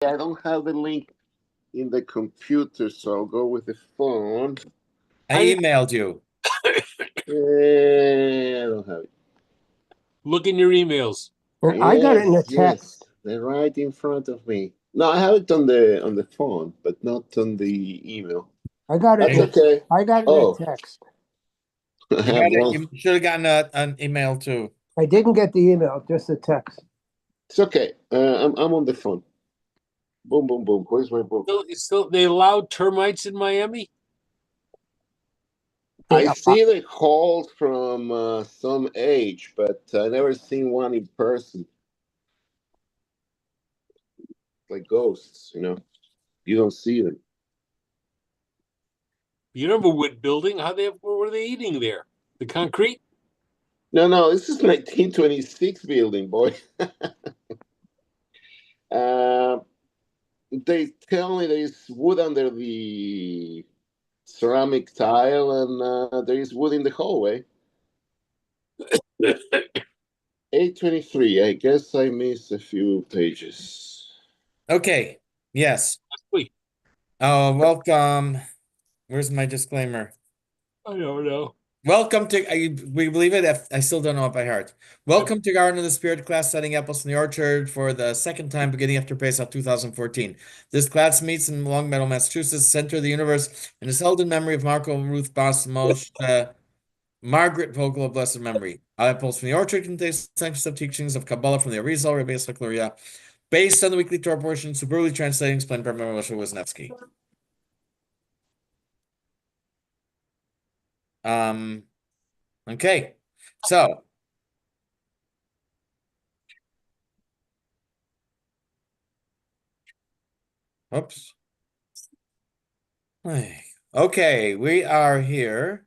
I don't have the link in the computer, so I'll go with the phone. I emailed you. I don't have it. Look in your emails. I got it in a text. Yes, they're right in front of me. No, I have it on the phone, but not on the email. I got it. That's okay. I got it in a text. You should have gotten an email too. I didn't get the email, just a text. It's okay. I'm on the phone. Boom, boom, boom. Where's my book? Still, they allowed termites in Miami? I see the calls from some age, but I never seen one in person. Like ghosts, you know. You don't see them. You don't have a wood building. What were they eating there? The concrete? No, this is 1926 building, boy. They tell me there is wood under the ceramic tile, and there is wood in the hallway. 823. I guess I missed a few pages. Okay. Yes. Welcome. Where's my disclaimer? I don't know. Welcome to, we believe it? I still don't know it by heart. Welcome to Garden of the Spirit class studying apples from the orchard for the second time beginning after Pesach 2014. This class meets in Long Meadow, Massachusetts, center of the universe, and is held in memory of Marco and Ruth Bas Moshe, Margaret Vogel of blessed memory. Apples from the orchard contains sections of teachings of Kabbalah from the Arizal, Rabbi Yitzchak Luria, based on the weekly Torah portion, superbly translated and explained by Moshe Wisniewski. Okay, so oops. Okay, we are here.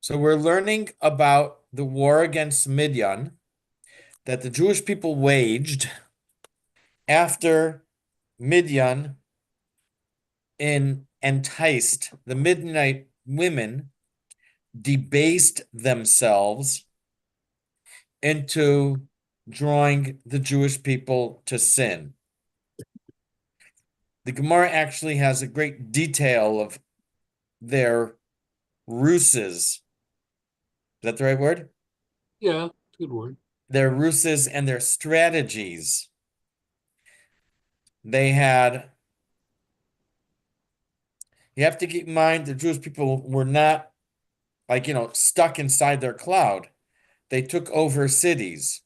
So we're learning about the war against Midian that the Jewish people waged after Midian enticed the Midianite women, debased themselves into drawing the Jewish people to sin. The Gemara actually has a great detail of their ruses. Is that the right word? Yeah, good word. Their ruses and their strategies. They had, you have to keep in mind the Jewish people were not stuck inside their cloud. They took over cities.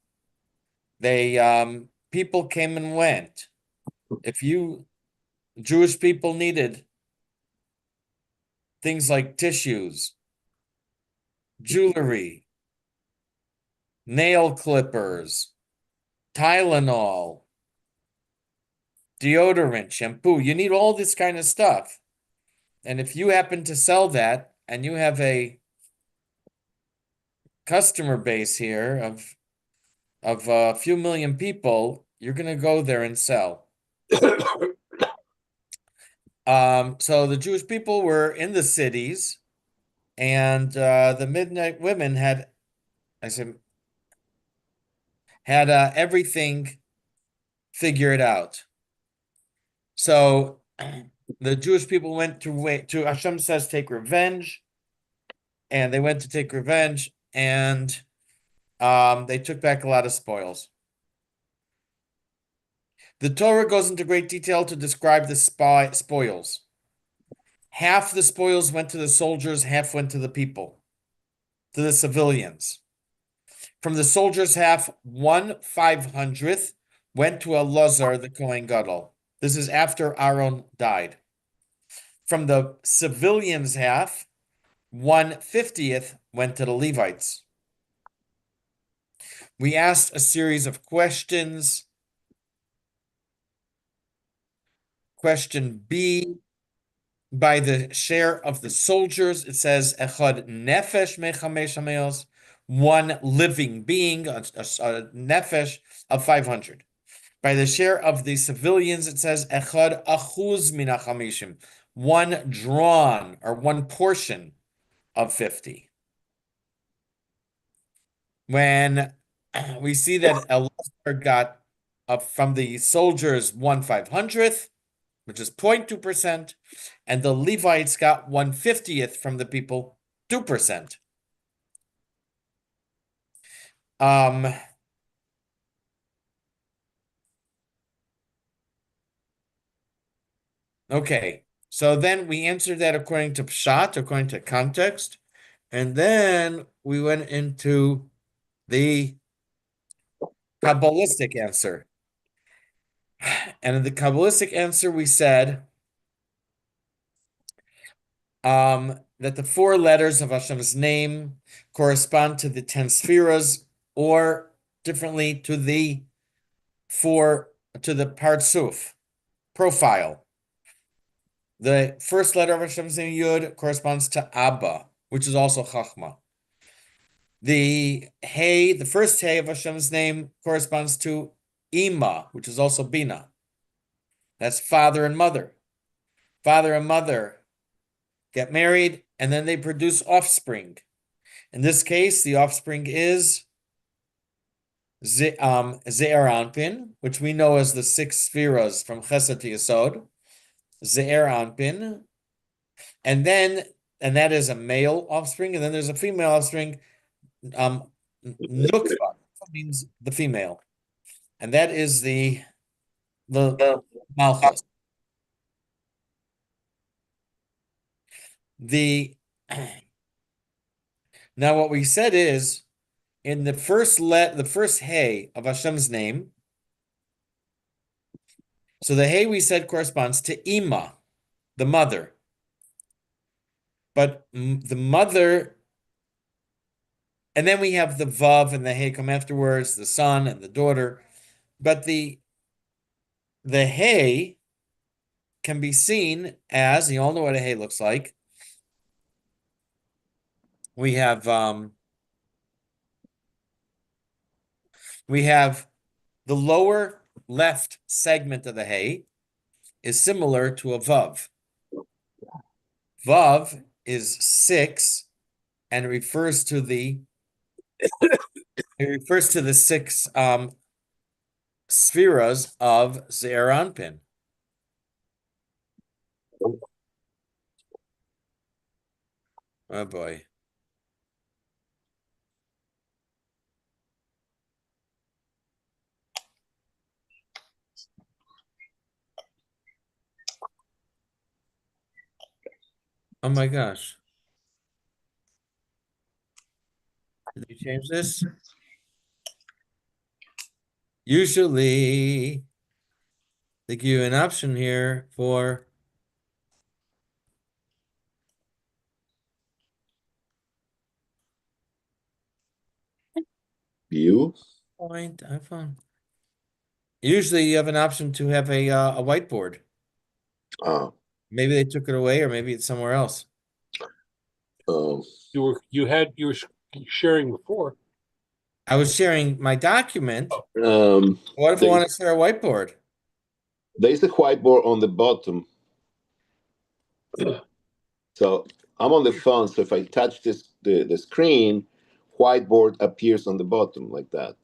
People came and went. If Jewish people needed things like tissues, jewelry, nail clippers, Tylenol, deodorant, shampoo, you need all this kind of stuff. And if you happen to sell that and you have a customer base here of a few million people, you're going to go there and sell. So the Jewish people were in the cities, and the Midianite women had everything figured out. So the Jewish people went to Hashem says take revenge, and they went to take revenge, and they took back a lot of spoils. The Torah goes into great detail to describe the spoils. Half the spoils went to the soldiers, half went to the people, to the civilians. From the soldiers' half, 1/500th went to Elazar the Kohen Gadol. This is after Aaron died. From the civilians' half, 1/50th went to the Levites. We asked a series of questions. Question B, by the share of the soldiers, it says Echad Nefesh Mechamesh Hameos, one living being, a Nefesh of 500. By the share of the civilians, it says Echad Achuz Minachamishim, one drawn or one portion of 50. When we see that Elazar got from the soldiers 1/500th, which is 0.2%, and the Levites got 1/50th from the people, 2%. Okay, so then we answered that according to Pshat, according to context, and then we went into the Kabbalistic answer. And in the Kabbalistic answer, we said that the 4 letters of Hashem's name correspond to the 10 spheres, or differently to the Partsuf profile. The first letter of Hashem's name, Yud, corresponds to Abba, which is also Chachma. The first Hey of Hashem's name corresponds to Ima, which is also Bina. That's father and mother. Father and mother get married, and then they produce offspring. In this case, the offspring is Ze'er Anpin, which we know as the 6 spheras from Chesed to Yesod. Ze'er Anpin. And that is a male offspring, and then there's a female offspring. Nukva means the female. And that is the Malchus. Now what we said is, in the first Hey of Hashem's name, so the Hey we said corresponds to Ima, the mother. But the mother, and then we have the Vav and the Hey come afterwards, the son and the daughter. But the Hey can be seen as, you all know what a Hey looks like. We have the lower left segment of the Hey is similar to a Vav. Vav is 6 and refers to the 6 spheras of Ze'er Anpin. Oh boy. Oh my gosh. Did you change this? Usually, they give you an option here for View. point iPhone. Usually, you have an option to have a whiteboard. Oh. Maybe they took it away, or maybe it's somewhere else. Oh. You were sharing before. I was sharing my document. Um, What if I want to share a whiteboard? There's a whiteboard on the bottom. So I'm on the phone, so if I touch the screen, whiteboard appears on the bottom like that.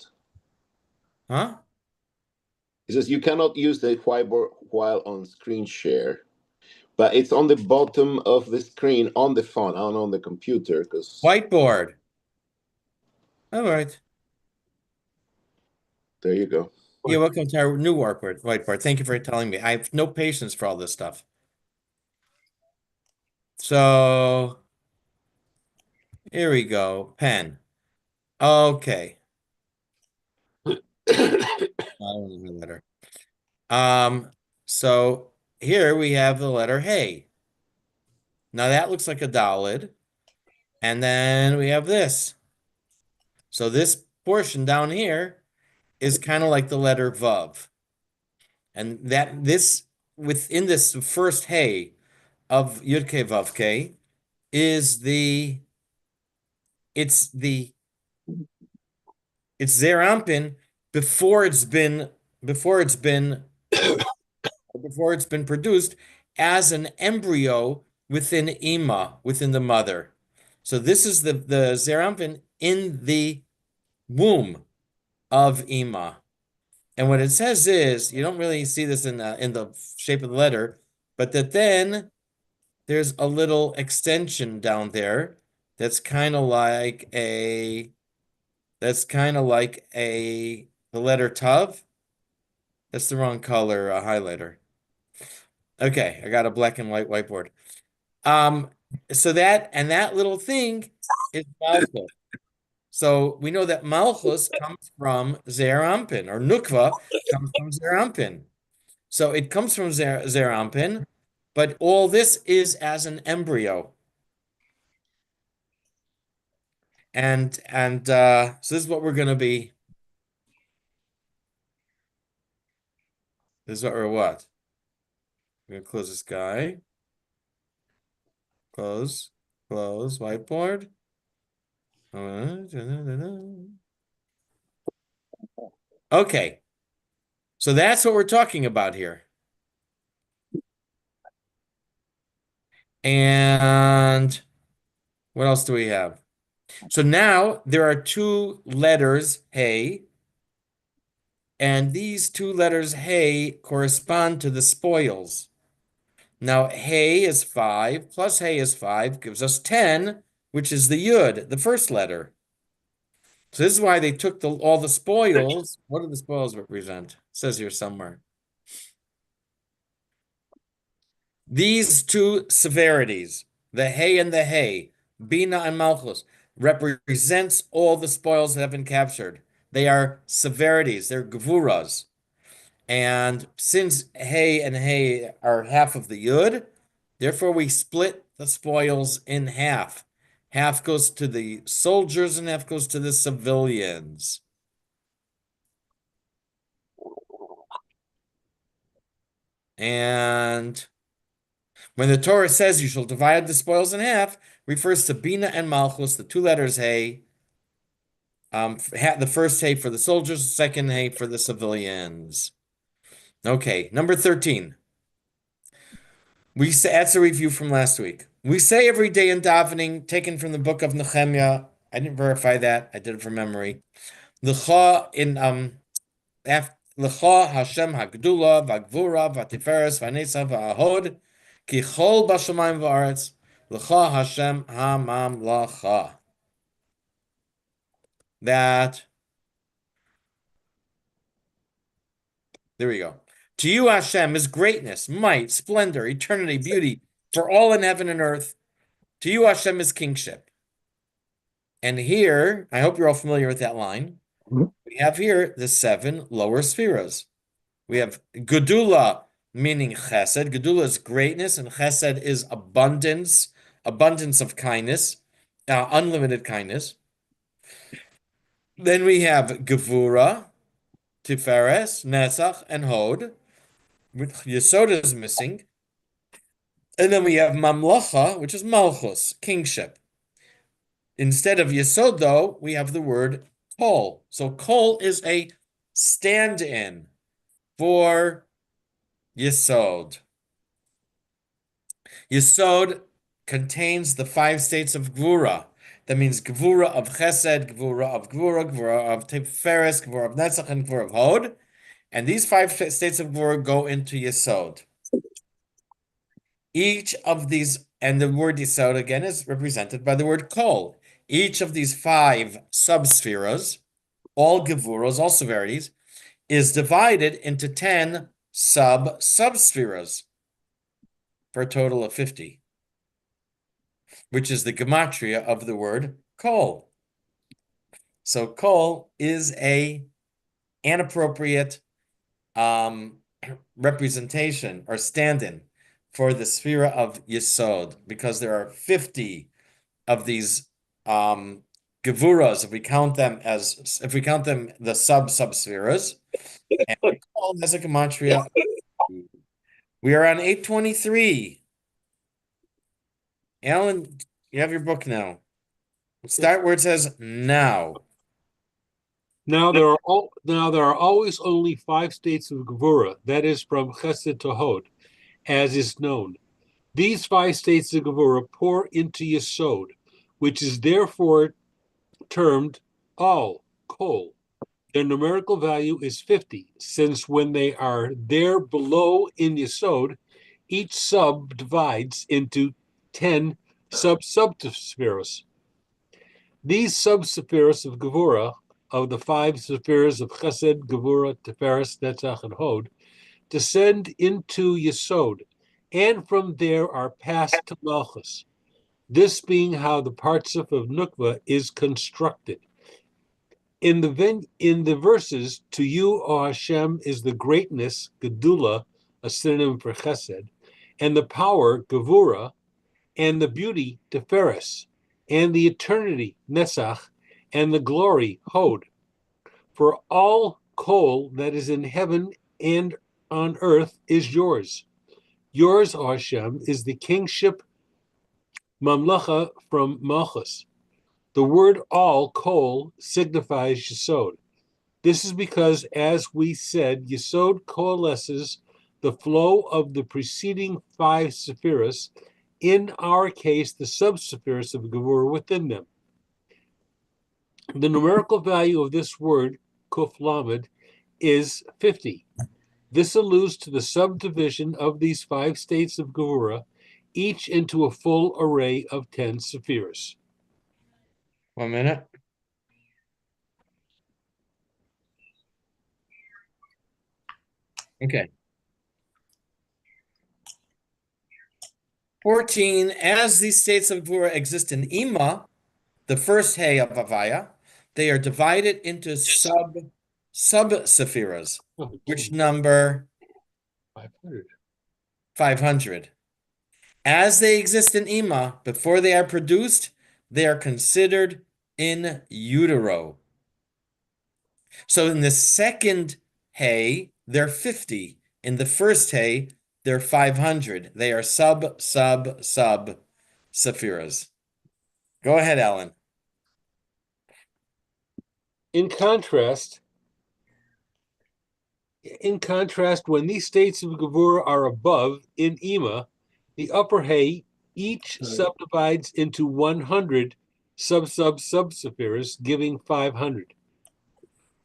Huh? It says you cannot use the whiteboard while on screen share, but it's on the bottom of the screen on the phone, not on the computer. Because Whiteboard. All right. there you go. Yeah, welcome to our new whiteboard. Thank you for telling me. I have no patience for all this stuff. So here we go. Pen. Okay. I don't know the letter. So here we have the letter Hey. Now that looks like a Dalid. And then we have this. So this portion down here is kind of like the letter Vav. And that this within this first Hey of Yudke Vavke is it's Ze'er Anpin before it's been produced as an embryo within Ima, within the mother. So this is the Ze'er Anpin in the womb. of Ima. And what it says is, you don't really see this in the shape of the letter, but that then there's a little extension down there that's kind of like a the letter Tav. That's the wrong color highlighter. Okay, I got a black and white whiteboard. Um, so that little thing is Malchus. So we know that Malchus comes from Zeir Anpin, or Nukva comes from Zeir Anpin. So it comes from Zeir Anpin, but all this is as an embryo. And so this is what we're gonna be. This is what we're what? I'm gonna close this guy. Close, whiteboard. Okay, so that's what we're talking about here. And what else do we have? So now there are two letters, hey, and these two letters, hey, correspond to the spoils. Now, hey is 5, plus hey is 5, gives us 10, which is the yud, the first letter. So this is why they took all the spoils. What do the spoils represent? It says here somewhere. These two severities, the hay and the hay, Bina and Malchus, represents all the spoils that have been captured. They are severities, they're gevuras. And since hay and hay are half of the yud, therefore we split the spoils in half. Half goes to the soldiers and half goes to the civilians. And when the Torah says you shall divide the spoils in half, refers to Bina and Malchus, the two letters hay. The first hay for the soldiers, the second hay for the civilians. Okay, number 13. That's a review from last week. We say every day in davening, taken from the book of Nehemiah. I didn't verify that. I did it from memory. L'cha Hashem hagdula v'gvura v'tiferes v'nesa v'ahod ki chol b'shamayim v'aretz l'cha Hashem hamamlacha. There we go. To you, Hashem, is greatness, might, splendor, eternity, beauty, for all in heaven and earth. To you, Hashem, is kingship. And here, I hope you're all familiar with that line. We have here the 7 lower spheres. We have Gedula, meaning chesed. Gedula is greatness, and chesed is abundance of kindness, unlimited kindness. Then we have Gevura, Tiferes, Netzach, and Hod. Yesod is missing. And then we have Mamlacha, which is Malchus, kingship. Instead of Yesod, though, we have the word Kol. So Kol is a stand-in for Yesod. Yesod contains the 5 states of Gvura. That means Gvura of Chesed, Gvura of Tiferes, Gvura of Netzach, and Gvura of Hod. And these 5 states of Gvura go into Yesod. Each of these, and the word Yesod again is represented by the word Kol. Each of these 5 subspheres, all Gevuros, all severities, is divided into 10 subspheres for a total of 50, which is the gematria of the word Kol. So Kol is an appropriate representation or stand-in for the sphere of Yesod, because there are 50 of these gevuras, if we count them the subspheres, and Kol has a gematria. We are on 823. Alan, you have your book now. Start where it says now. Now there are always only 5 states of Gevura, that is from Chesed to Hod, as is known. These 5 states of Gevura pour into Yesod, which is therefore termed all Kol. their numerical value is 50, since when they are there below in Yesod, each sub divides into 10 sub-subspheros. These sub-spheros of Gevurah, of the 5 spheres of Chesed, Gevurah, Tiferes, Netzach, and Hod, descend into Yesod, and from there are passed to Malchus. This being how the partsuf of Nukva is constructed. In the verses, to you, O Hashem, is the greatness, Gedula, a synonym for Chesed, and the power, Gevurah, and the beauty, Tiferes, and the eternity, Netzach, and the glory, Hod. For all kol that is in heaven and on earth is yours. Yours, O Hashem, is the kingship, Mamlacha, from Malchus. The word all, kol, signifies Yesod. This is because, as we said, Yesod coalesces the flow of the preceding 5 sephiros, in our case, the sub-sephiros of Gevurah within them. The numerical value of this word, Kuf Lamed, is 50. This alludes to the subdivision of these 5 states of Gevurah, each into a full array of 10 sephiros. 1 minute. Okay. 14, as these states of Gvura exist in Ima, the first hay of Avaya, they are divided into sub-sephiras, which number 500. 500. As they exist in Ima, before they are produced, they are considered in utero. So in the second hay, they're 50. In the first hay, they're 500. They are sub-sephiras. Go ahead, Alan. In contrast, when these states of Gevurah are above in Ima, the upper hay each subdivides into 100 sub-sephiras, giving 500.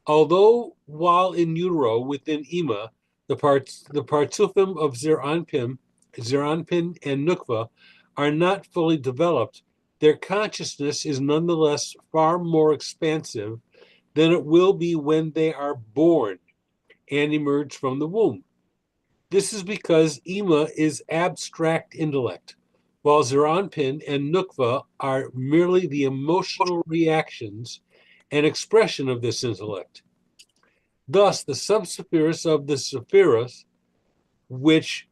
Although while in utero within Ima, the partsufim of Zeranpin and Nukva are not fully developed, their consciousness is nonetheless far more expansive than it will be when they are born and emerge from the womb. This is because Ima is abstract intellect, while Zeranpin and Nukva are merely the emotional reactions and expression of this intellect. Thus, the sub-sephiros of the sephiros, which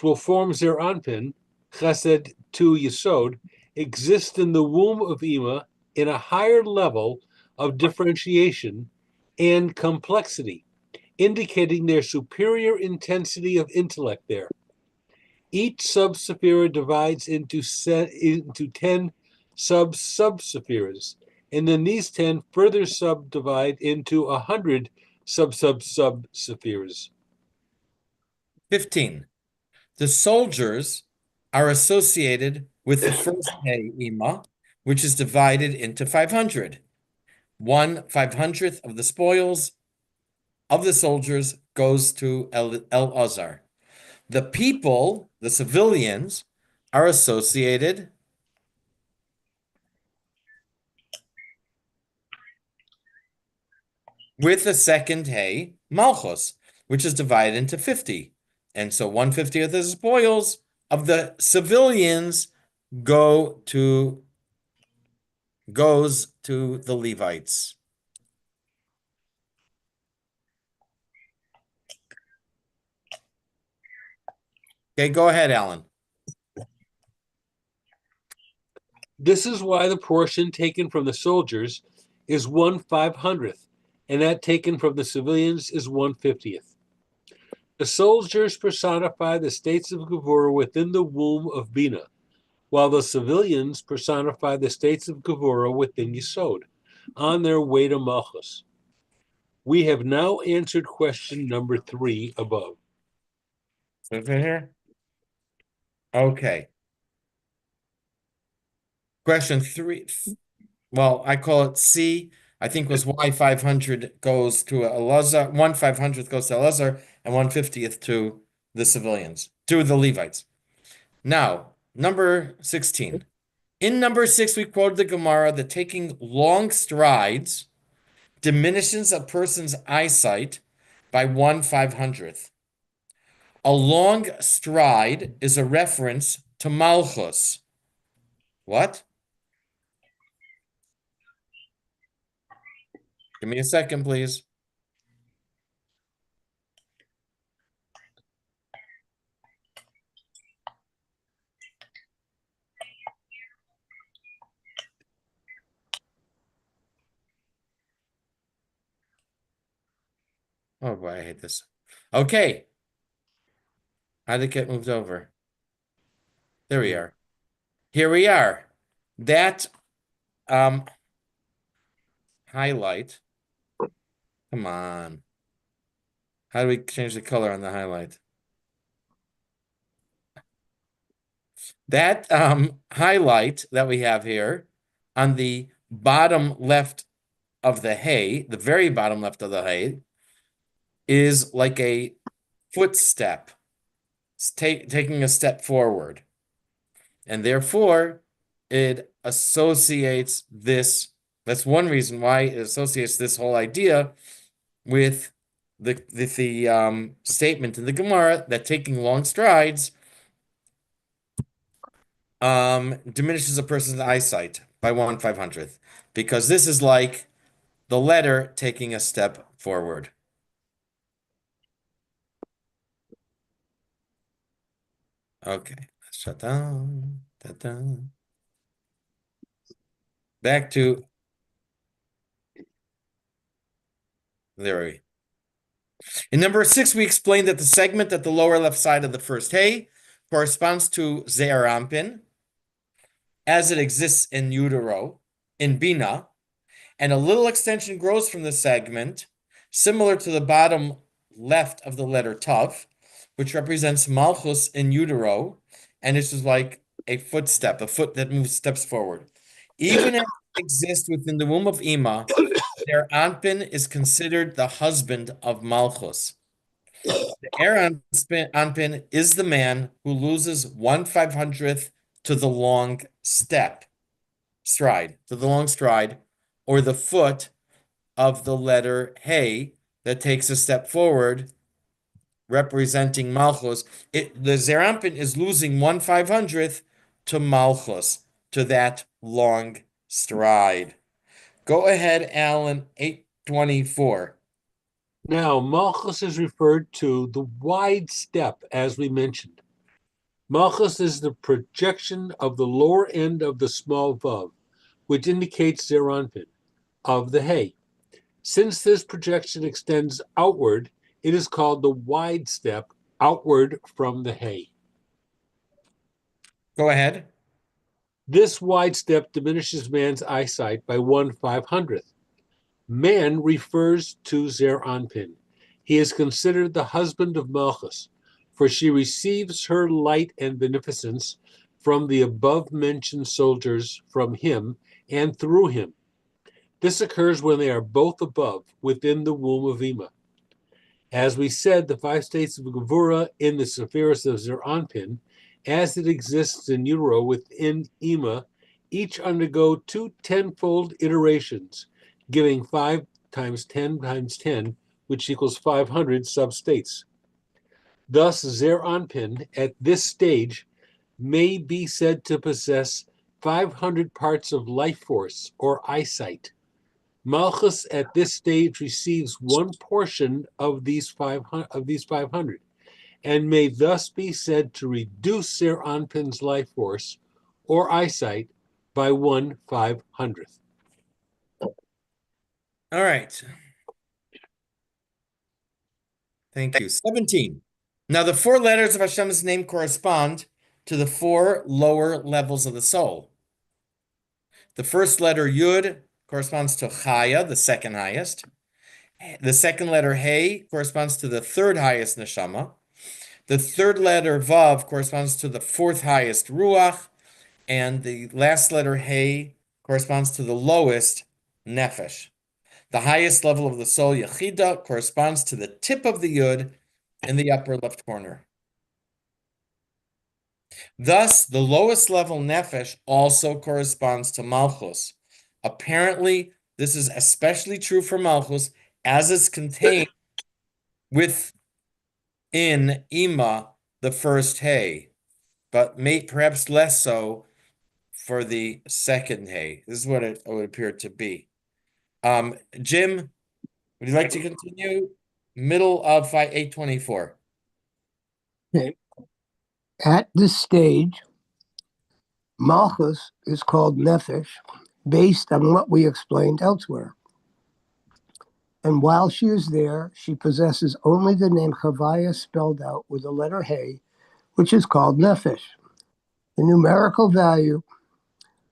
will form Zeranpin, Chesed to Yesod, exist in the womb of Ima in a higher level of differentiation and complexity, indicating their superior intensity of intellect there. Each sub-sephira divides into 10 sub-sephiras, and then these 10 further subdivide into 100 sub-sephiras. 15. The soldiers are associated with the first hay Ima, which is divided into 500. 1/500th of the spoils of the soldiers goes to El-Azar. The people, the civilians, are associated with the second hay, Malchus, which is divided into 50. And so 1/50th of the spoils of the civilians goes to the Levites. Okay, go ahead, Alan. This is why the portion taken from the soldiers is 1/500th, and that taken from the civilians is 1/50th. The soldiers personify the states of Gevurah within the womb of Bina, while the civilians personify the states of Gevurah within Yesod, on their way to Malchus. We have now answered question number 3 above. Here. Okay. Question 3. well, I call it C. I think was Y 500 goes to Elazar, 1/500th goes to Elazar, and 1/50th to the civilians, to the Levites. Now, number 16. In number 6, we quoted the Gemara that taking long strides diminishes a person's eyesight by 1/500th. A long stride is a reference to Malchus. What? Give me a second, please. Oh boy, I hate this. Okay. How did it get moved over? There we are. Here we are. That highlight. Come on. How do we change the color on the highlight? That highlight that we have here on the bottom left of the hay, the very bottom left of the hay, is like a footstep. It's taking a step forward. And therefore, it associates this. That's one reason why it associates this whole idea with the statement in the Gemara that taking long strides diminishes a person's eyesight by 1/500th, because this is like the letter taking a step forward. Okay, let's shut down. Back to there we. In number 6, we explained that the segment at the lower left side of the first hay corresponds to Ze'er Anpin as it exists in utero, in Bina, and a little extension grows from the segment, similar to the bottom left of the letter Tav, which represents Malchus in utero, and this is like a footstep, a foot that moves steps forward. Even as it exists within the womb of Ima, their Anpin is considered the husband of Malchus. The heir Anpin is the man who loses 1/500th to the long stride, or the foot of the letter Hey that takes a step forward, representing Malchus. The Ze'er Anpin is losing 1/500th to Malchus, to that long stride. Go ahead, Alan, 824. Now, Malchus is referred to the wide step, as we mentioned. Malchus is the projection of the lower end of the small vav, which indicates Ze'er Anpin, of the hay. Since this projection extends outward, it is called the wide step, outward from the hay. Go ahead. This wide step diminishes man's eyesight by 1/500th. Man refers to Ze'er Anpin. He is considered the husband of Malchus, for she receives her light and beneficence from the above-mentioned soldiers, from him and through him. This occurs when they are both above, within the womb of Ima. As we said, the 5 states of Gevura in the Sephiros of Ze'er Anpin, as it exists in utero within Ima, each undergo 2 tenfold iterations, giving 5 times 10 times 10, which equals 500 substates. Thus, Ze'er Anpin at this stage may be said to possess 500 parts of life force or eyesight. Malchus at this stage receives one portion of these 500, and may thus be said to reduce Ze'er Anpin's life force or eyesight by 1/500th. All right. Thank you. 17. Now, the 4 letters of Hashem's name correspond to the 4 lower levels of the soul. The first letter Yud corresponds to Chaya, the second highest. The second letter Hey corresponds to the third highest neshama. The third letter Vav corresponds to the fourth highest Ruach. And the last letter Hey corresponds to the lowest nefesh. The highest level of the soul, Yechida, corresponds to the tip of the Yud in the upper left corner. Thus, the lowest level nefesh also corresponds to Malchus. Apparently, this is especially true for Malchus, as is contained within Ima, the first hay, but perhaps less so for the second hay. This is what it would appear to be. Jim, would you like to continue? Middle of 824. Okay. At this stage, Malchus is called Nefesh based on what we explained elsewhere. And while she is there, she possesses only the name Chavaya spelled out with the letter Hey, which is called Nefesh. The numerical value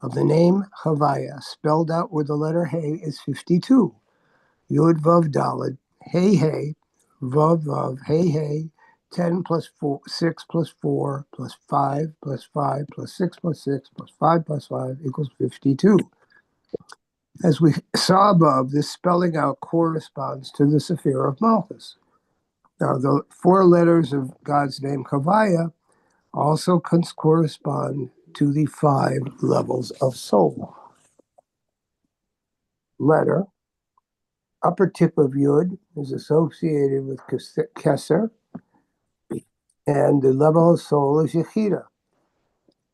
of the name Chavaya spelled out with the letter Hey is 52. Yud Vav Daled, Hey Hey, Vav Vav, Hey Hey, 10 plus 4, 6 plus 4 plus 5 plus 5 plus 6 plus 6 plus 5 plus 5 equals 52. As we saw above, this spelling out corresponds to the Sephirah of Malchus. Now, the 4 letters of God's name, Kavaya, also correspond to the 5 levels of soul. Letter, upper tip of Yud, is associated with Keser, and the level of soul is Yechida.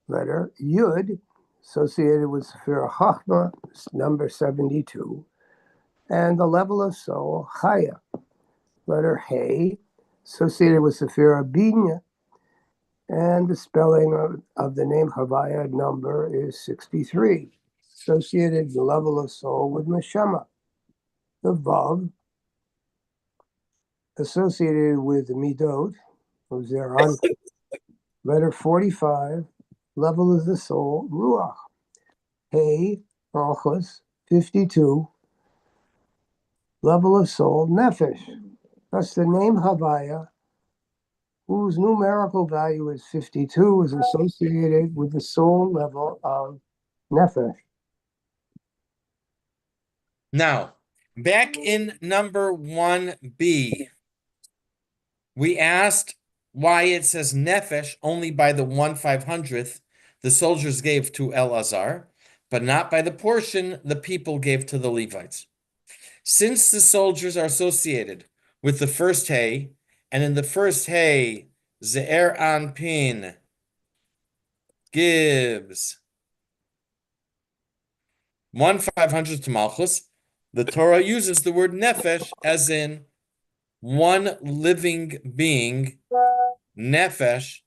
Letter, Yud, associated with Sephirah Chachma, number 72, and the level of soul, Chaya. Letter Hey, associated with Sephirah Binya, and the spelling of the name Havaya number is 63, associated the level of soul with Neshama. The Vav, associated with the Midot, of Zeran. Letter 45, level of the soul, Ruach. Hey, Malchus, 52, level of soul, Nefesh. Thus the name Havaya, whose numerical value is 52, is associated with the soul level of Nefesh. Now, back in number 1b, we asked why it says Nefesh only by the 1/500th the soldiers gave to Elazar, but not by the portion the people gave to the Levites. Since the soldiers are associated with the first hay, and in the first hay, Ze'er Anpin gives 1/500th to Malchus, the Torah uses the word Nefesh as in one living being, Nefesh,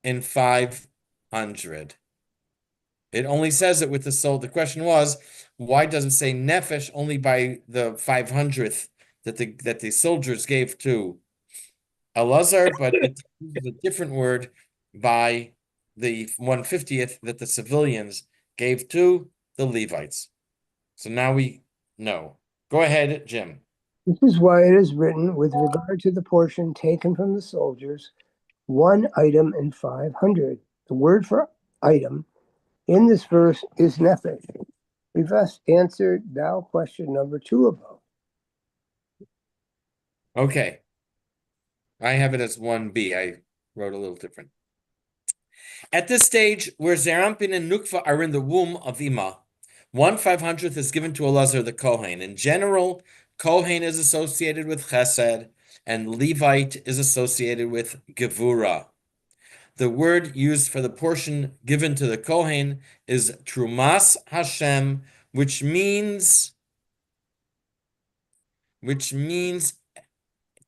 in 500. It only says it with the soul. The question was, why does it say Nefesh only by the 500th that the soldiers gave to Elazar, but it uses a different word by the 1/50th that the civilians gave to the Levites. So now we know. Go ahead, Jim. This is why it is written, with regard to the portion taken from the soldiers, 1 item in 500. The word for item in this verse is Nefesh. We've thus answered now question number 2 above. Okay. I have it as 1b. I wrote a little different. At this stage, where Zerampin and Nukva are in the womb of Ima, 1/500th is given to Elazar the Kohen. In general, Kohen is associated with Chesed, and Levite is associated with Gevura. The word used for the portion given to the Kohen is Trumas Hashem, which means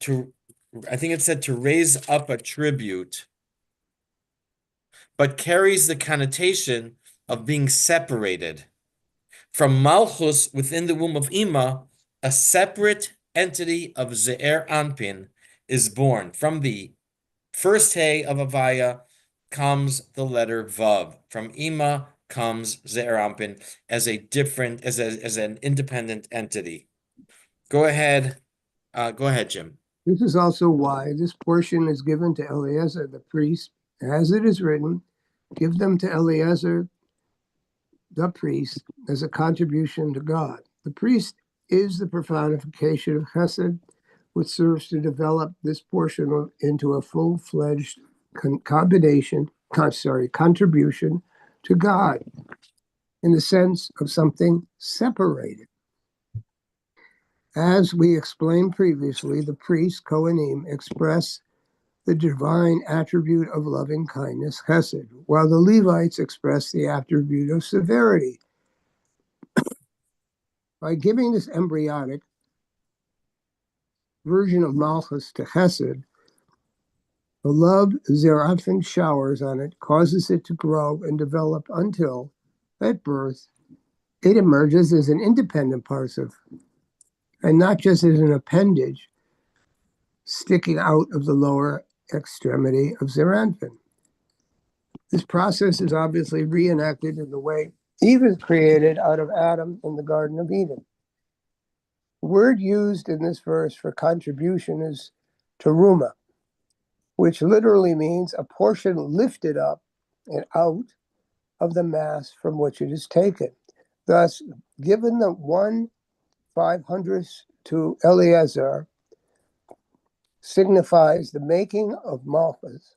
to, I think it said to raise up a tribute, but carries the connotation of being separated. From Malchus within the womb of Ima, a separate entity of Ze'er Anpin is born. From the first hay of Avaya comes the letter Vav. From Ima comes Ze'er Anpin as a different, as an independent entity. Go ahead, Jim. This is also why this portion is given to Eleazar the priest, as it is written, give them to Eleazar the priest, as a contribution to God. The priest is the personification of Chesed, which serves to develop this portion into a full-fledged contribution to God in the sense of something separated. As we explained previously, the priests, Kohanim, express the divine attribute of loving kindness, Chesed, while the Levites express the attribute of severity. By giving this embryonic version of Malchus to Chesed, the love Zeranpin showers on it causes it to grow and develop until, at birth, it emerges as an independent parcel, and not just as an appendage sticking out of the lower extremity of Zeranpin. This process is obviously reenacted in the way Eve is created out of Adam in the Garden of Eden. The word used in this verse for contribution is teruma, which literally means a portion lifted up and out of the mass from which it is taken. Thus, given the 1/500th to Eleazar signifies the making of Malchus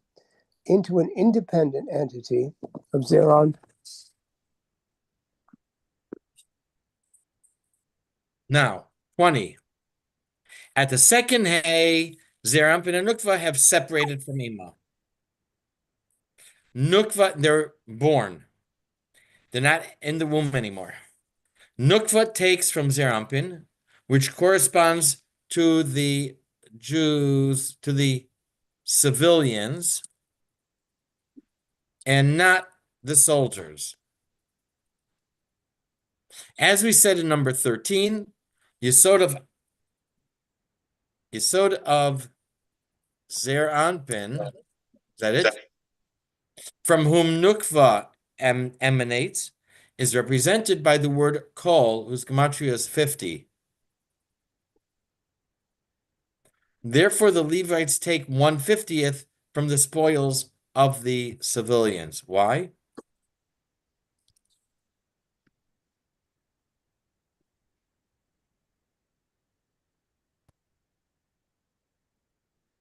into an independent entity of Zeron. Now, 20. At the second hay, Zeranpin and Nukva have separated from Ima. Nukva, they're born. They're not in the womb anymore. Nukva takes from Zeranpin, which corresponds to the Jews, to the civilians, and not the soldiers. As we said in number 13, Yesod of Zeranpin, is that it? From whom Nukva emanates, is represented by the word kol, whose gematria is 50. Therefore, the Levites take 1/50th from the spoils of the civilians. Why?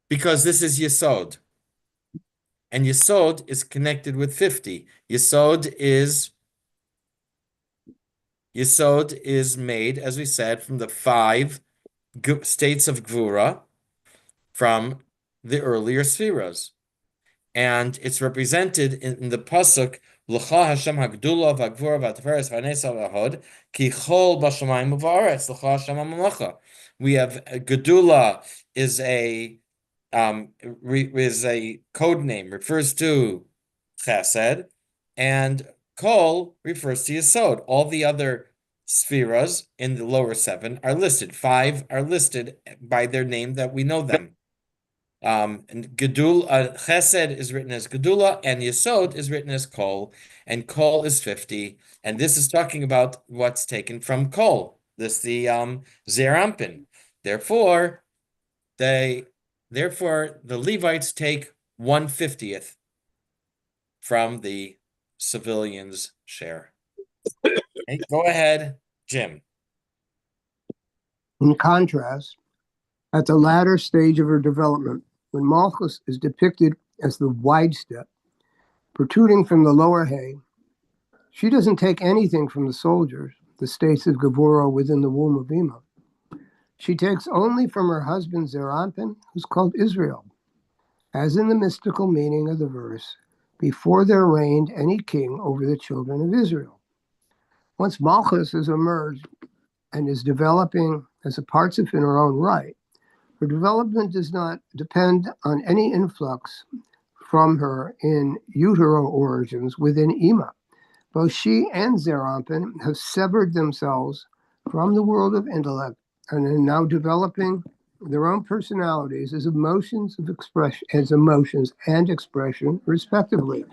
Because this is Yesod. And Yesod is connected with 50. Yesod is made, as we said, from the 5 states of Gvura from the earlier spheres. And it's represented in the pasuk, L'cha Hashem hagdula v'agvura v'atiferes v'anesa v'ahod ki chol b'shamayim u'va'aretz L'cha Hashem ha'malacha. We have Gedula is a code name, refers to Chesed, and Kol refers to Yesod. All the other spheres in the lower 7 are listed. 5 are listed by their name that we know them. And Chesed is written as Gedula, and Yesod is written as Kol, and Kol is 50. And this is talking about what's taken from Kol. This the Zeranpin. Therefore, the Levites take 1/50th from the civilians' share. Okay, go ahead, Jim. In contrast, at the latter stage of her development, when Malchus is depicted as the wide step, protruding from the lower hay, she doesn't take anything from the soldiers, the states of Gevurah within the womb of Ima. She takes only from her husband Zeranpin, who's called Israel. As in the mystical meaning of the verse, before there reigned any king over the children of Israel. Once Malchus has emerged and is developing as a partzif in her own right, her development does not depend on any influx from her in utero origins within Ima. Both she and Zeranpin have severed themselves from the world of intellect and are now developing their own personalities as emotions and expression, respectively.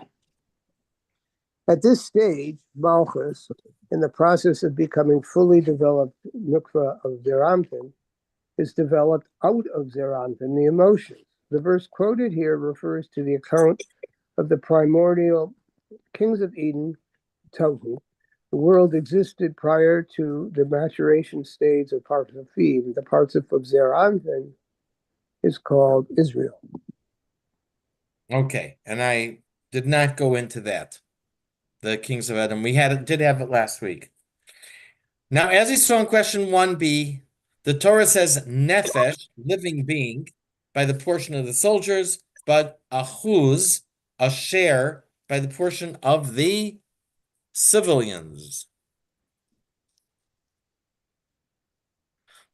At this stage, Malchus, in the process of becoming fully developed Nukva of Zeranpin, is developed out of Zeranpin, the emotions. The verse quoted here refers to the account of the primordial kings of Eden, Tohu, The world existed prior to the maturation stage of Partsafim. The Partsaf of Zeranpin is called Israel. Okay, and I did not go into that. The kings of Edom. We did have it last week. Now, as you saw in question 1b, the Torah says nefesh, living being, by the portion of the soldiers, but achuz, a share, by the portion of the civilians.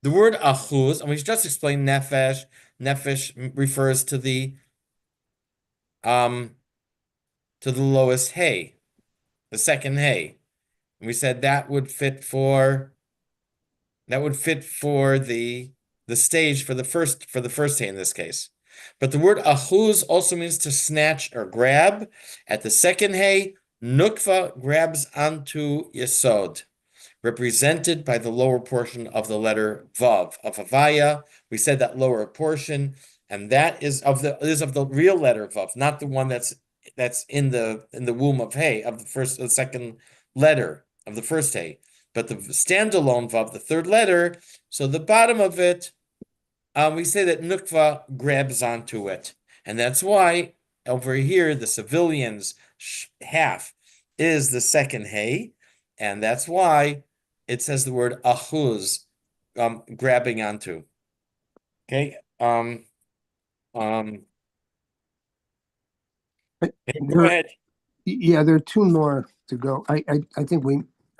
The word achuz, and we just explained nefesh. Nefesh refers to the lowest hay, the second hay. And we said that would fit for the stage for the first hay in this case. But the word achuz also means to snatch or grab. At the second hay, nukva grabs onto yesod, represented by the lower portion of the letter vav of Havaya. We said that lower portion, and that is of the real letter vav, not the one that's in the womb of hay of the second letter of the first hay, but the standalone vav, the third letter. So the bottom of it, we say that nukva grabs onto it, and that's why over here the civilians half is the second hay, and that's why it says the word achuz, grabbing onto. Okay. Go ahead. Yeah, there are two more to go. I think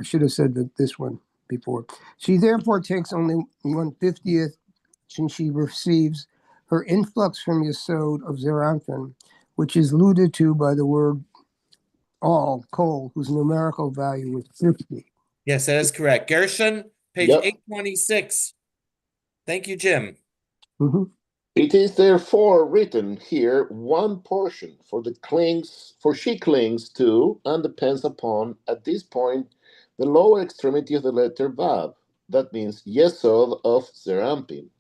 I should have said that this one before. She therefore takes only 1/50th, since she receives her influx from Yesod of Zeranpin, which is alluded to by the word all, kol, whose numerical value is 50. Yes, that is correct. Gershon, page Yep. 826. Thank you, Jim. Mhm. It is therefore written here one portion for she clings to and depends upon at this point the lower extremity of the letter Vav. That means Yesod of Zerampin.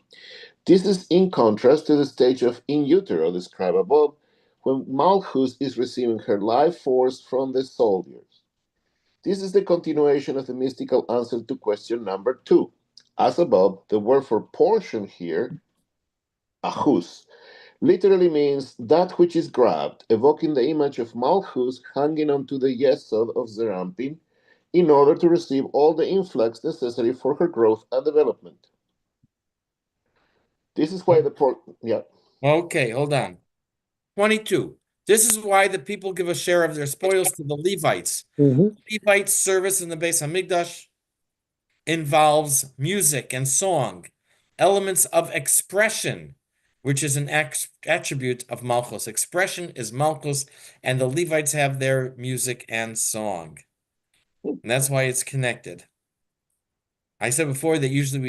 This is in contrast to the stage of in utero described above, when Malchus is receiving her life force from the soldiers. This is the continuation of the mystical answer to question number 2. As above, the word for portion here, achus, literally means that which is grabbed, evoking the image of Malchus hanging onto the yesod of Zerampin in order to receive all the influx necessary for her growth and development. This is why Okay, hold on. 22. This is why the people give a share of their spoils to the Levites. Mhm. Levites' service in the Beis Hamikdash involves music and song, elements of expression, which is an attribute of Malchus. Expression is Malchus, and the Levites have their music and song. And that's why it's connected. I said before that usually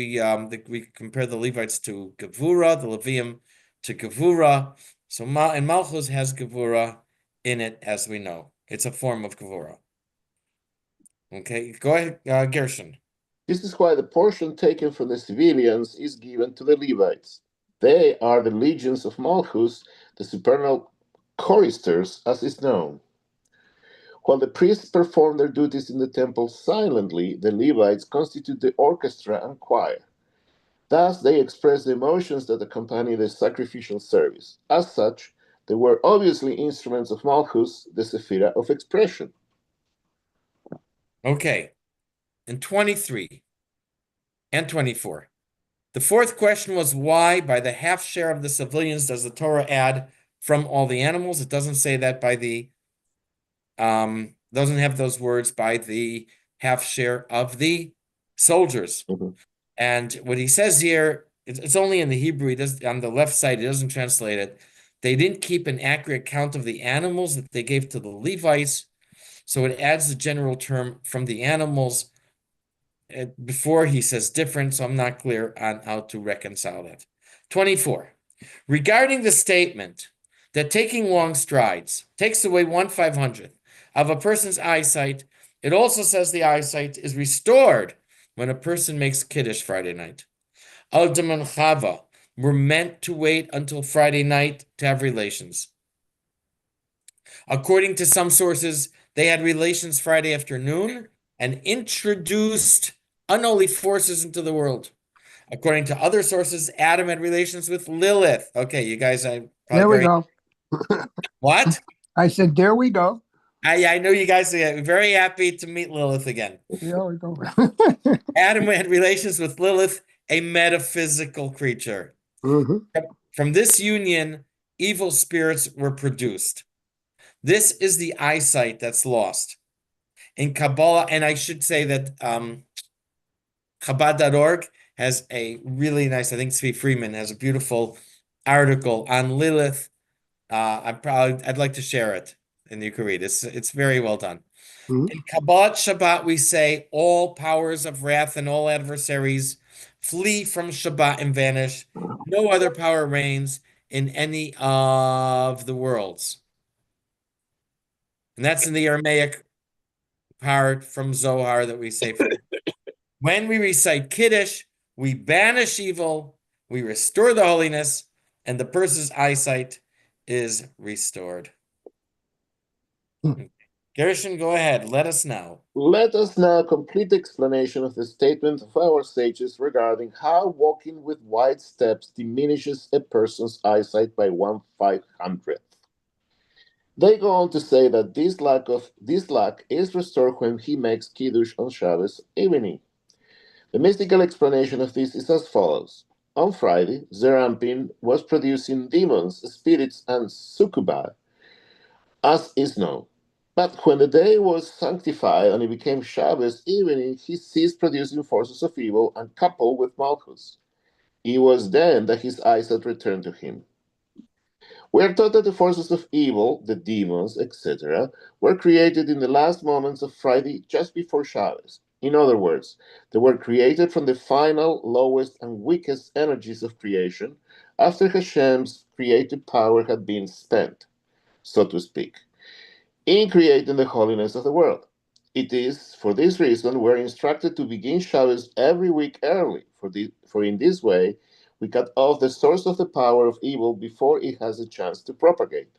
we compare the Levites to Gevura, the Levium to Gevura. So and Malchus has Gevura in it, as we know. It's a form of Gevura. Okay, go ahead, Gershon. This is why the portion taken from the civilians is given to the Levites. They are the legions of Malchus, the supernal choristers, as is known. While the priests perform their duties in the temple silently, the Levites constitute the orchestra and choir. Thus, they express the emotions that accompany the sacrificial service. As such, they were obviously instruments of Malchus, the Sephira of expression. Okay, and 23 and 24. The fourth question was why, by the half share of the civilians, does the Torah add from all the animals? It doesn't say that by the, doesn't have those words by the half share of the soldiers. Mm-hmm. And what he says here, it's only in the Hebrew. He does on the left side. He doesn't translate it. They didn't keep an accurate count of the animals that they gave to the Levites, so it adds the general term from the animals. Before he says different, so I'm not clear on how to reconcile that. 24. Regarding the statement that taking long strides takes away 1/500th of a person's eyesight, it also says the eyesight is restored when a person makes Kiddush Friday night. Adam and Chava were meant to wait until Friday night to have relations. According to some sources, they had relations Friday afternoon, and introduced unholy forces into the world. According to other sources, Adam had relations with Lilith. Okay, you guys, I There probably we go. What? I said, there we go. I know you guys are very happy to meet Lilith again. There we go. Adam had relations with Lilith, a metaphysical creature. Mhm. From this union, evil spirits were produced. This is the eyesight that's lost. In Kabbalah, and I should say that Chabad.org has a really nice, I think Tzvi Freeman has a beautiful article on Lilith. I'd like to share it, and you can read. It's very well done. Mhm. In Kabbalat Shabbat, we say all powers of wrath and all adversaries flee from Shabbat and vanish. No other power reigns in any of the worlds. And that's in the Aramaic part from Zohar that we say. When we recite Kiddush, we banish evil, we restore the holiness, and the person's eyesight is restored. Gershon, go ahead. Let us know. Let us now complete the explanation of the statement of our sages regarding how walking with wide steps diminishes a person's eyesight by 1/500th. They go on to say that this lack is restored when he makes kiddush on Shabbos evening. The mystical explanation of this is as follows. On Friday, Zerampin was producing demons, spirits, and succubi, as is known. But when the day was sanctified and it became Shabbos evening, he ceased producing forces of evil and coupled with Malchus. It was then that his eyesight returned to him. We are taught that the forces of evil, the demons, etc., were created in the last moments of Friday just before Shabbos. In other words, they were created from the final, lowest, and weakest energies of creation after Hashem's creative power had been spent, so to speak, in creating the holiness of the world. It is for this reason we're instructed to begin Shabbos every week early, for in this way we cut off the source of the power of evil before it has a chance to propagate.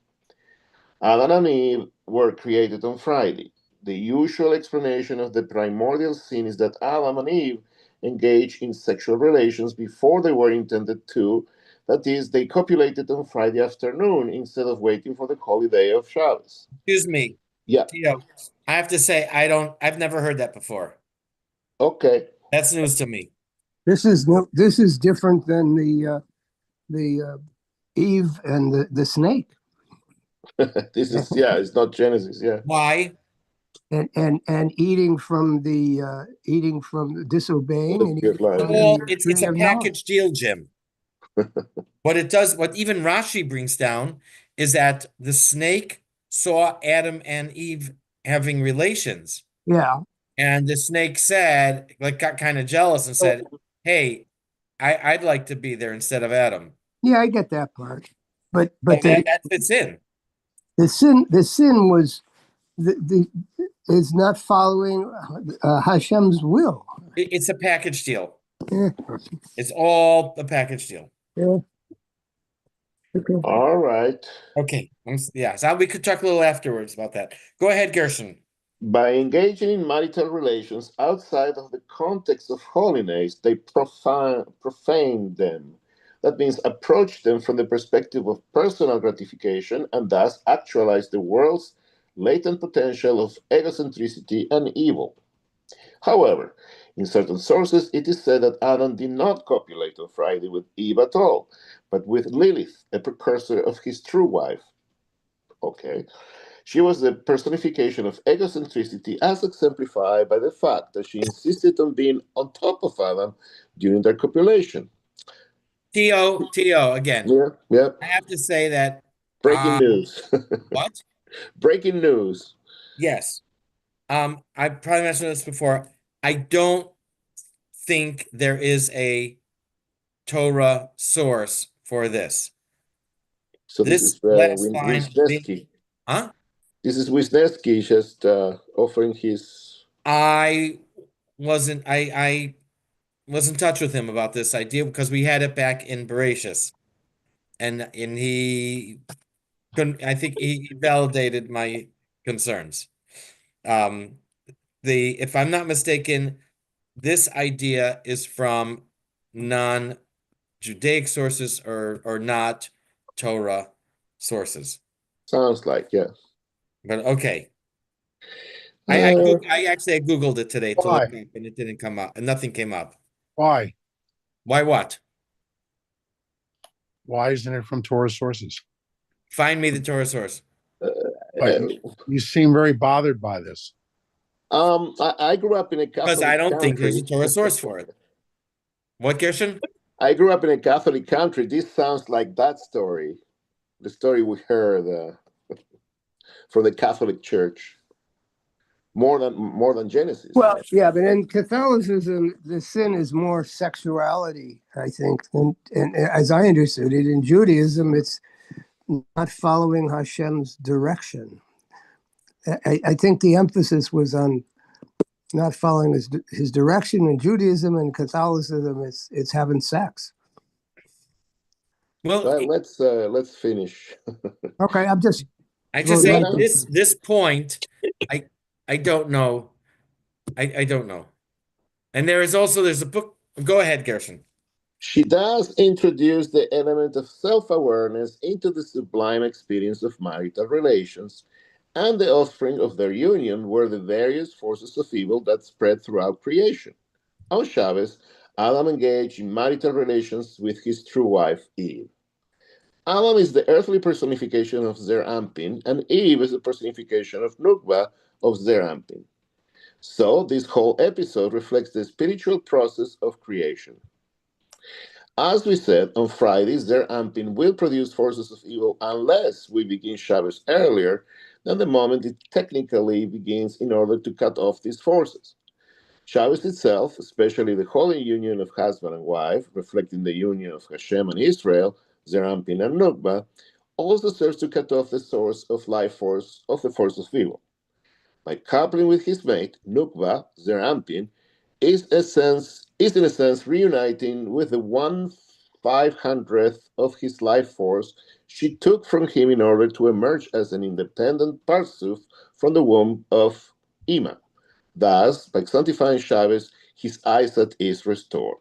Adam and Eve were created on Friday. The usual explanation of the primordial sin is that Adam and Eve engaged in sexual relations before they were intended to. That is, they copulated on Friday afternoon instead of waiting for the holy day of Shabbos. Excuse me, Yeah, Tio. I have to say, I've never heard that before. okay. That's news to me. This is this is different than the Eve and the snake, This is, yeah, it's not Genesis, yeah. Why? and eating from disobeying The and tree of eating life, from yeah. Well, the it's tree a of knowledge. package deal, Jim. What even Rashi brings down is that the snake saw Adam and Eve having relations. Yeah, And the snake said, like, got kind of jealous and said, "Hey, I'd like to be there instead of Adam." yeah, I get that part. But So the that fits in. the sin was the is not following Hashem's will. It's a package deal. Yeah, It's all a package deal. yeah, okay. All right. Okay. Yeah. So we could talk a little afterwards about that. Go ahead, Gershon. By engaging in marital relations outside of the context of holiness, they profane them. That means approach them from the perspective of personal gratification and thus actualize the world's latent potential of egocentricity and evil. However, in certain sources, it is said that Adam did not copulate on Friday with Eve at all, but with Lilith, a precursor of his true wife. Okay. She was the personification of egocentricity as exemplified by the fact that she insisted on being on top of Adam during their copulation. Tio, again. Yeah, yeah. I have to say that Breaking news. what? Breaking news. Yes. I probably mentioned this before. I don't think there is a Torah source for this. So this This is last line, Wisniewski. huh? This is Wisniewski just offering his. I I was in touch with him about this idea because we had it back in Bereshis, and he couldn't. I think he validated my concerns. Um, if I'm not mistaken, this idea is from non-Judaic sources or not Torah sources. Sounds like, yeah. But okay. Uh, I actually I Googled it today to look Why? up and it didn't come up and nothing came up. Why? Why what? Why isn't it from Torah sources? Find me the Torah source. But you seem very bothered by this. I grew up in a Because I Catholic don't think there's a country. Torah source for it. What, Gershon? I grew up in a Catholic country. This sounds like that story, the story we heard from the Catholic Church, more than Genesis. Well, yeah, but in Catholicism, the sin is more sexuality, I think. And as I understood it, in Judaism, it's not following Hashem's direction. I think the emphasis was on not following his direction. In Judaism and Catholicism, it's having sex. Well, Well, let's finish. Okay, I'm just I just say Yeah. this point, I don't know. I don't know. And there's a book. Go ahead, Gershon. She does introduce the element of self-awareness into the sublime experience of marital relations and the offspring of their union were the various forces of evil that spread throughout creation. On Shabbos, Adam engaged in marital relations with his true wife, Eve. Adam is the earthly personification of Zer Anpin, and Eve is the personification of Nukba of Zer Anpin. So, this whole episode reflects the spiritual process of creation. As we said, on Fridays, Zer Anpin will produce forces of evil unless we begin Shabbos earlier than the moment it technically begins in order to cut off these forces. Shabbos itself, especially the holy union of husband and wife, reflecting the union of Hashem and Israel, Zer Anpin and Nukba, also serves to cut off the source of life force of the force of evil. By coupling with his mate, Nukba, Zer Anpin, is in a sense reuniting with the 1/500th of his life force she took from him in order to emerge as an independent Parsuf from the womb of Ima. Thus, by sanctifying Shabbos, his eyesight is restored.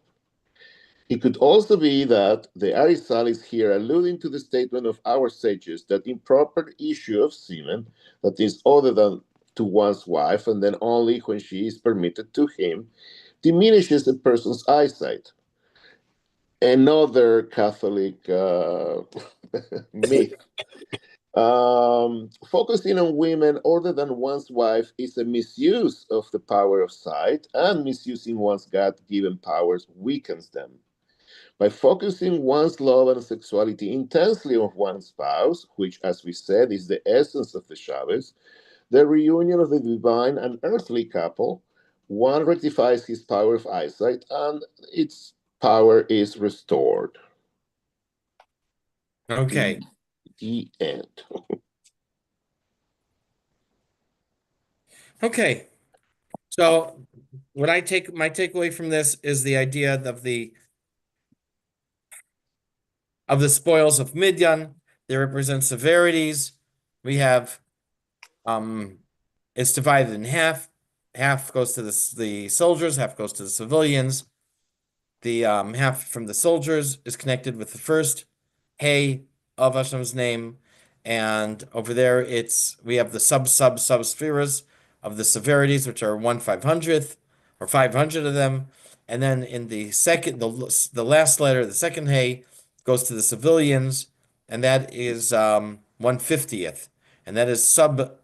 It could also be that the Arizal is here alluding to the statement of our sages that improper issue of semen, that is other than to one's wife, and then only when she is permitted to him, diminishes a person's eyesight. Another Catholic myth. Focusing on women other than one's wife is a misuse of the power of sight, and misusing one's God given powers weakens them. By focusing one's love and sexuality intensely on one's spouse, which, as we said, is the essence of the Shabbos, the reunion of the divine and earthly couple, one rectifies his power of eyesight and its power is restored. Okay. The end. Okay. So my takeaway from this is the idea of the spoils of Midian. They represent severities. We have it's divided in half. Half goes to the soldiers, half goes to the civilians. The half from the soldiers is connected with the first hay of Hashem's name, and over there we have the sub spheres of the severities, which are 1/500th or 500 of them, and then in the second the last letter, the second hay goes to the civilians, and that is 1/50th, and that is sub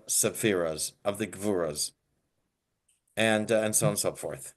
spheres of the Gvuras, and so on and so forth.